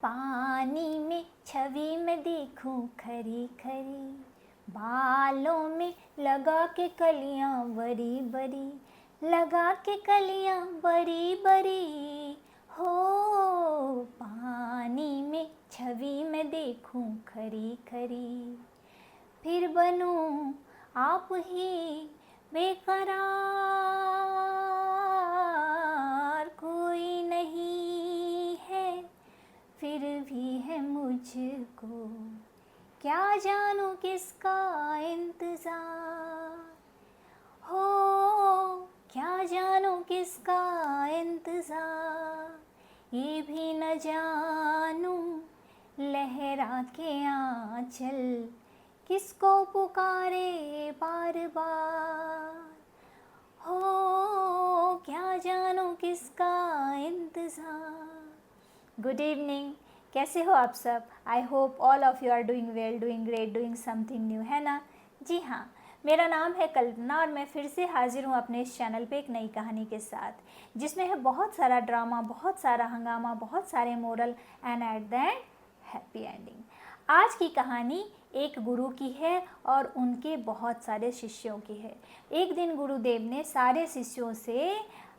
पानी में छवि मैं देखूं खरी खरी, बालों में लगा के कलियां बरी बरी, लगा के कलियां बरी बरी हो। पानी में छवि मैं देखूं खरी खरी, फिर बनूं आप ही बेकरार, कोई नहीं है फिर भी है मुझको, क्या जानूं किसका इंतजार हो, क्या जानूं किसका इंतजार, ये भी न जानूं लहरा के आंचल किसको पुकारे बार बार हो, क्या जानूं किसका इंतजार। गुड इवनिंग, कैसे हो आप सब? I hope all of you are doing well, doing great, doing something new, है ना? जी हाँ, मेरा नाम है कल्पना और मैं फिर से हाजिर हूँ अपने इस चैनल पे एक नई कहानी के साथ, जिसमें है बहुत सारा ड्रामा, बहुत सारा हंगामा, बहुत सारे moral and at the end happy ending. आज की कहानी एक गुरु की है और उनके बहुत सारे शिष्यों की है। एक दिन गुरुदेव ने सारे शिष्यों से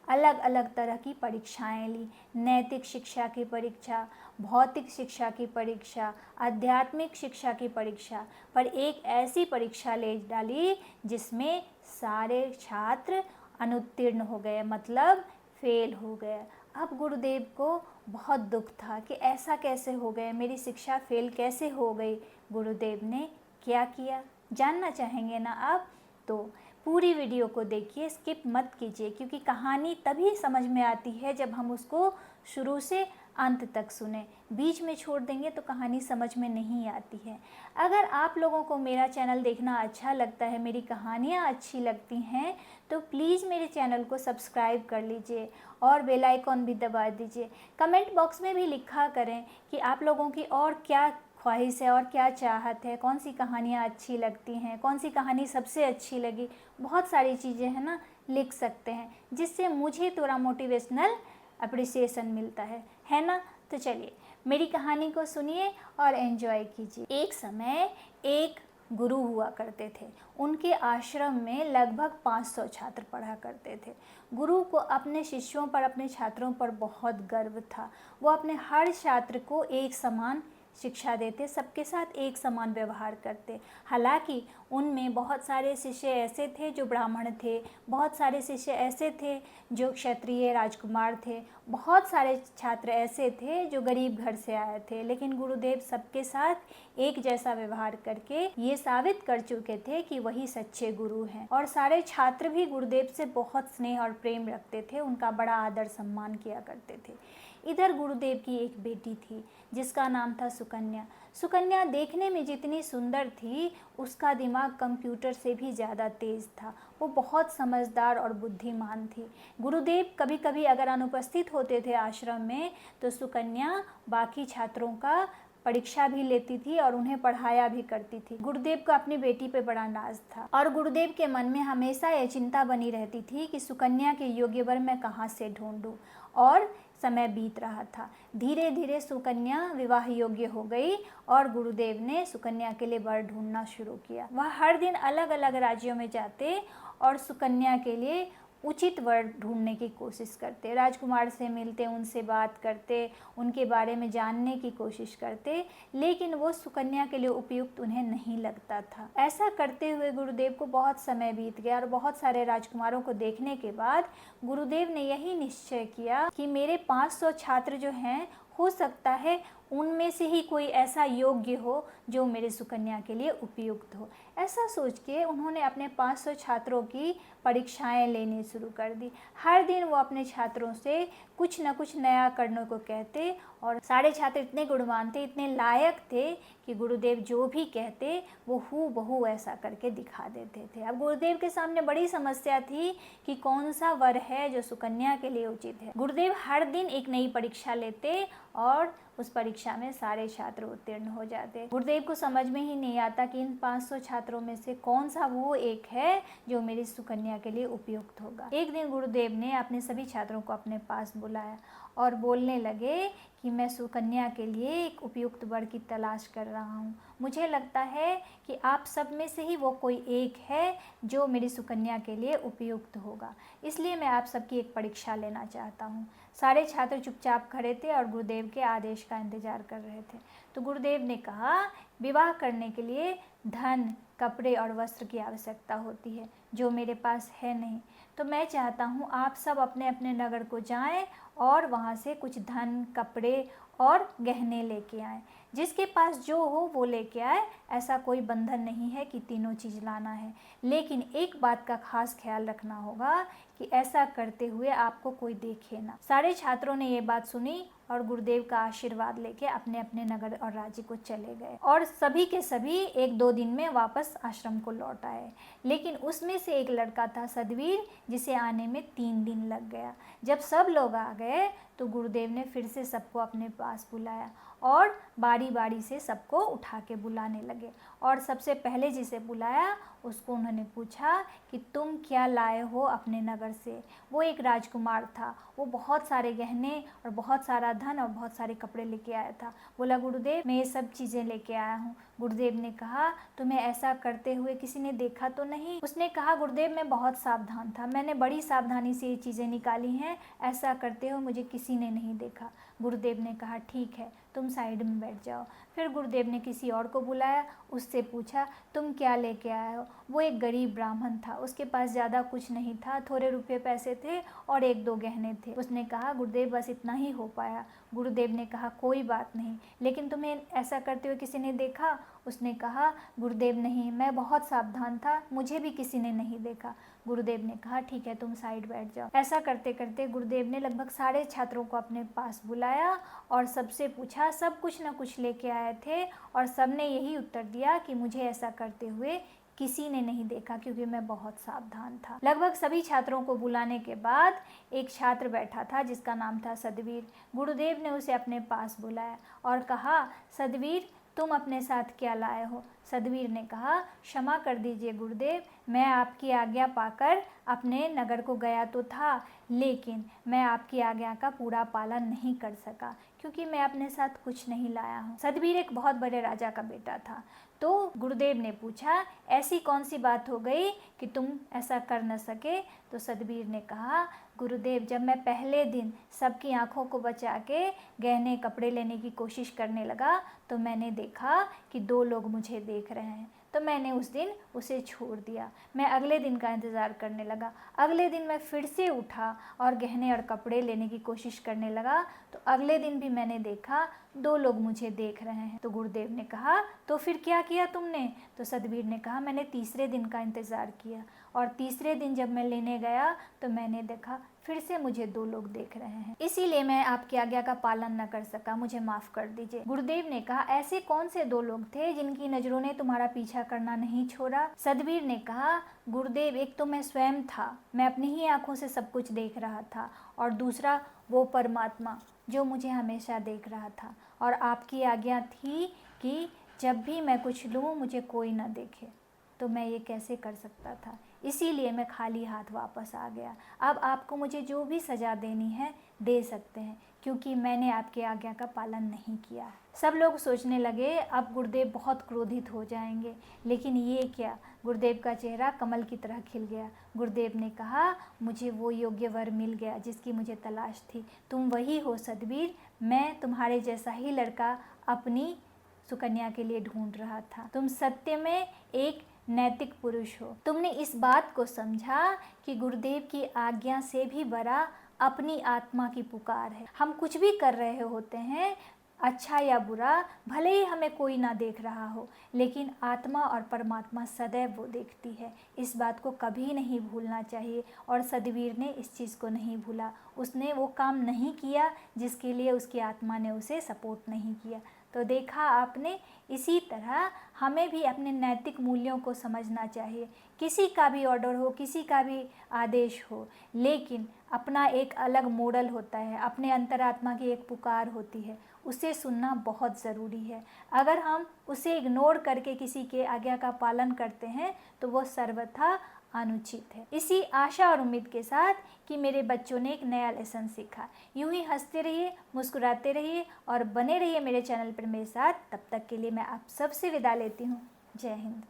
अलग अलग तरह की परीक्षाएं ली। नैतिक शिक्षा की परीक्षा, भौतिक शिक्षा की परीक्षा, आध्यात्मिक शिक्षा की परीक्षा, पर एक ऐसी परीक्षा ले डाली जिसमें सारे छात्र अनुत्तीर्ण हो गए, मतलब फेल हो गए। अब गुरुदेव को बहुत दुख था कि ऐसा कैसे हो गए, मेरी शिक्षा फेल कैसे हो गई। गुरुदेव ने क्या किया जानना चाहेंगे ना आप? तो पूरी वीडियो को देखिए, स्किप मत कीजिए, क्योंकि कहानी तभी समझ में आती है जब हम उसको शुरू से अंत तक सुने। बीच में छोड़ देंगे तो कहानी समझ में नहीं आती है। अगर आप लोगों को मेरा चैनल देखना अच्छा लगता है, मेरी कहानियाँ अच्छी लगती हैं, तो प्लीज़ मेरे चैनल को सब्सक्राइब कर लीजिए और बेल आइकॉन भी दबा दीजिए। कमेंट बॉक्स में भी लिखा करें कि आप लोगों की और क्या ख्वाहिश है और क्या चाहत है, कौन सी कहानियाँ अच्छी लगती हैं, कौन सी कहानी सबसे अच्छी लगी। बहुत सारी चीज़ें हैं ना, लिख सकते हैं, जिससे मुझे थोड़ा मोटिवेशनल अप्रिसिएशन मिलता है ना? तो चलिए मेरी कहानी को सुनिए और एंजॉय कीजिए। एक समय एक गुरु हुआ करते थे। उनके आश्रम में लगभग 500 छात्र पढ़ा करते थे। गुरु को अपने शिष्यों पर, अपने छात्रों पर बहुत गर्व था। वो अपने हर छात्र को एक समान शिक्षा देते, सबके साथ एक समान व्यवहार करते। हालांकि उनमें बहुत सारे शिष्य ऐसे थे जो ब्राह्मण थे, बहुत सारे शिष्य ऐसे थे जो क्षत्रिय राजकुमार थे, बहुत सारे छात्र ऐसे थे जो गरीब घर से आए थे, लेकिन गुरुदेव सबके साथ एक जैसा व्यवहार करके ये साबित कर चुके थे कि वही सच्चे गुरु हैं। और सारे छात्र भी गुरुदेव से बहुत स्नेह और प्रेम रखते थे, उनका बड़ा आदर सम्मान किया करते थे। इधर गुरुदेव की एक बेटी थी जिसका नाम था सुकन्या। सुकन्या देखने में जितनी सुंदर थी, उसका दिमाग कंप्यूटर से भी ज़्यादा तेज़ था। वो बहुत समझदार और बुद्धिमान थी। गुरुदेव कभी कभी अगर अनुपस्थित होते थे आश्रम में, तो सुकन्या बाकी छात्रों का परीक्षा भी लेती थी और उन्हें पढ़ाया भी करती थी। गुरुदेव को अपनी बेटी पे बड़ा नाज था और गुरुदेव के मन में हमेशा ये चिंता बनी रहती थी कि सुकन्या के योग्य वर मैं कहाँ से ढूंढूं। और समय बीत रहा था। धीरे धीरे सुकन्या विवाह योग्य हो गई और गुरुदेव ने सुकन्या के लिए वर ढूंढना शुरू किया। वह हर दिन अलग अलग राज्यों में जाते और सुकन्या के लिए उचित वर ढूंढने की कोशिश करते। राजकुमार से मिलते, उनसे बात करते, उनके बारे में जानने की कोशिश करते, लेकिन वो सुकन्या के लिए उपयुक्त उन्हें नहीं लगता था। ऐसा करते हुए गुरुदेव को बहुत समय बीत गया और बहुत सारे राजकुमारों को देखने के बाद गुरुदेव ने यही निश्चय किया कि मेरे 500 छात्र जो हैं, हो सकता है उनमें से ही कोई ऐसा योग्य हो जो मेरे सुकन्या के लिए उपयुक्त हो। ऐसा सोच के उन्होंने अपने 500 छात्रों की परीक्षाएं लेनी शुरू कर दी। हर दिन वो अपने छात्रों से कुछ न कुछ नया करने को कहते और सारे छात्र इतने गुणवान थे, इतने लायक थे कि गुरुदेव जो भी कहते वो हूबहू ऐसा करके दिखा देते थे। अब गुरुदेव के सामने बड़ी समस्या थी कि कौन सा वर है जो सुकन्या के लिए उचित है। गुरुदेव हर दिन एक नई परीक्षा लेते और उस परीक्षा में सारे छात्र उत्तीर्ण हो जाते। गुरुदेव को समझ में ही नहीं आता कि इन 500 छात्रों में से कौन सा वो एक है जो मेरी सुकन्या के लिए उपयुक्त होगा। एक दिन गुरुदेव ने अपने सभी छात्रों को अपने पास बुलाया और बोलने लगे कि मैं सुकन्या के लिए एक उपयुक्त वर की तलाश कर रहा हूँ। मुझे लगता है कि आप सब में से ही वो कोई एक है जो मेरी सुकन्या के लिए उपयुक्त होगा, इसलिए मैं आप सबकी एक परीक्षा लेना चाहता हूँ। सारे छात्र चुपचाप खड़े थे और गुरुदेव के आदेश का इंतजार कर रहे थे। तो गुरुदेव ने कहा, विवाह करने के लिए धन, कपड़े और वस्त्र की आवश्यकता होती है, जो मेरे पास है नहीं। तो मैं चाहता हूँ आप सब अपने अपने नगर को जाएं और वहाँ से कुछ धन, कपड़े और गहने लेके आएं। जिसके पास जो हो वो लेके आए। ऐसा कोई बंधन नहीं है कि तीनों चीज़ लाना है, लेकिन एक बात का खास ख्याल रखना होगा कि ऐसा करते हुए आपको कोई देखे ना। सारे छात्रों ने ये बात सुनी और गुरुदेव का आशीर्वाद लेके अपने अपने नगर और राज्य को चले गए और सभी के सभी 1-2 दिन में वापस आश्रम को लौट आए। लेकिन उसमें से एक लड़का था सदवीर, जिसे आने में 3 दिन लग गया। जब सब लोग आ गए तो गुरुदेव ने फिर से सबको अपने पास बुलाया और बारी बारी से सबको उठा के बुलाने लगे। और सबसे पहले जिसे बुलाया उसको उन्होंने पूछा कि तुम क्या लाए हो अपने नगर से। वो एक राजकुमार था। वो बहुत सारे गहने और बहुत सारा धन और बहुत सारे कपड़े लेके आया था। बोला, गुरुदेव मैं ये सब चीज़ें लेके आया हूँ। गुरुदेव ने कहा, तुम्हें ऐसा करते हुए किसी ने देखा तो नहीं? उसने कहा, गुरुदेव मैं बहुत सावधान था, मैंने बड़ी सावधानी से ये चीज़ें निकाली हैं, ऐसा करते हुए मुझे किसी ने नहीं देखा। गुरुदेव ने कहा, ठीक है, तुम साइड में बैठ जाओ। फिर गुरुदेव ने किसी और को बुलाया, उससे पूछा, तुम क्या लेके आए हो? वो एक गरीब ब्राह्मण था, उसके पास ज़्यादा कुछ नहीं था, थोड़े रुपये पैसे थे और 1-2 गहने थे। उसने कहा, गुरुदेव बस इतना ही हो पाया। गुरुदेव ने कहा, कोई बात नहीं, लेकिन तुम्हें ऐसा करते हुए किसी ने देखा? उसने कहा, गुरुदेव नहीं, मैं बहुत सावधान था, मुझे भी किसी ने नहीं देखा। गुरुदेव ने कहा, ठीक है, तुम साइड बैठ जाओ। ऐसा करते करते गुरुदेव ने लगभग सारे छात्रों को अपने पास बुलाया और सबसे पूछा। सब कुछ न कुछ लेके आए थे और सब ने यही उत्तर दिया कि मुझे ऐसा करते हुए किसी ने नहीं देखा, क्योंकि मैं बहुत सावधान था। लगभग सभी छात्रों को बुलाने के बाद एक छात्र बैठा था जिसका नाम था सदवीर। गुरुदेव ने उसे अपने पास बुलाया और कहा, सदवीर तुम अपने साथ क्या लाए हो? सदवीर ने कहा, क्षमा कर दीजिए गुरुदेव, मैं आपकी आज्ञा पाकर अपने नगर को गया तो था, लेकिन मैं आपकी आज्ञा का पूरा पालन नहीं कर सका, क्योंकि मैं अपने साथ कुछ नहीं लाया हूँ। सदवीर एक बहुत बड़े राजा का बेटा था। तो गुरुदेव ने पूछा, ऐसी कौन सी बात हो गई कि तुम ऐसा कर न सके? तो सदवीर ने कहा, गुरुदेव जब मैं पहले दिन सबकी आंखों को बचा के गहने कपड़े लेने की कोशिश करने लगा तो मैंने देखा कि 2 लोग मुझे देख रहे हैं, तो मैंने उस दिन उसे छोड़ दिया। मैं अगले दिन का इंतज़ार करने लगा। अगले दिन मैं फिर से उठा और गहने और कपड़े लेने की कोशिश करने लगा, तो अगले दिन भी मैंने देखा 2 लोग मुझे देख रहे हैं। तो गुरुदेव ने कहा, तो फिर क्या किया तुमने? तो सदवीर ने कहा, मैंने तीसरे दिन का इंतज़ार किया और तीसरे दिन जब मैं लेने गया तो मैंने देखा फिर से मुझे 2 लोग देख रहे हैं, इसीलिए मैं आपकी आज्ञा का पालन न कर सका, मुझे माफ़ कर दीजिए। गुरुदेव ने कहा, ऐसे कौन से 2 लोग थे जिनकी नज़रों ने तुम्हारा पीछा करना नहीं छोड़ा? सदवीर ने कहा, गुरुदेव एक तो मैं स्वयं था, मैं अपनी ही आंखों से सब कुछ देख रहा था, और दूसरा वो परमात्मा जो मुझे हमेशा देख रहा था, और आपकी आज्ञा थी कि जब भी मैं कुछ लूँ मुझे कोई न देखे, तो मैं ये कैसे कर सकता था, इसीलिए मैं खाली हाथ वापस आ गया। अब आपको मुझे जो भी सज़ा देनी है दे सकते हैं, क्योंकि मैंने आपके आज्ञा का पालन नहीं किया। सब लोग सोचने लगे अब गुरुदेव बहुत क्रोधित हो जाएंगे, लेकिन ये क्या, गुरुदेव का चेहरा कमल की तरह खिल गया। गुरुदेव ने कहा, मुझे वो योग्य वर मिल गया जिसकी मुझे तलाश थी। तुम वही हो सदवीर, मैं तुम्हारे जैसा ही लड़का अपनी सुकन्या के लिए ढूंढ रहा था। तुम सत्य में एक नैतिक पुरुष हो। तुमने इस बात को समझा कि गुरुदेव की आज्ञा से भी बड़ा अपनी आत्मा की पुकार है। हम कुछ भी कर रहे होते हैं, अच्छा या बुरा, भले ही हमें कोई ना देख रहा हो, लेकिन आत्मा और परमात्मा सदैव वो देखती है। इस बात को कभी नहीं भूलना चाहिए, और सदवीर ने इस चीज़ को नहीं भूला। उसने वो काम नहीं किया जिसके लिए उसकी आत्मा ने उसे सपोर्ट नहीं किया। तो देखा आपने, इसी तरह हमें भी अपने नैतिक मूल्यों को समझना चाहिए। किसी का भी ऑर्डर हो, किसी का भी आदेश हो, लेकिन अपना एक अलग मॉडल होता है, अपने अंतरात्मा की एक पुकार होती है, उसे सुनना बहुत ज़रूरी है। अगर हम उसे इग्नोर करके किसी के आज्ञा का पालन करते हैं तो वो सर्वथा अनुचित है। इसी आशा और उम्मीद के साथ कि मेरे बच्चों ने एक नया लेसन सीखा, यूं ही हंसते रहिए, मुस्कुराते रहिए और बने रहिए मेरे चैनल पर मेरे साथ। तब तक के लिए मैं आप सबसे विदा लेती हूँ। जय हिंद।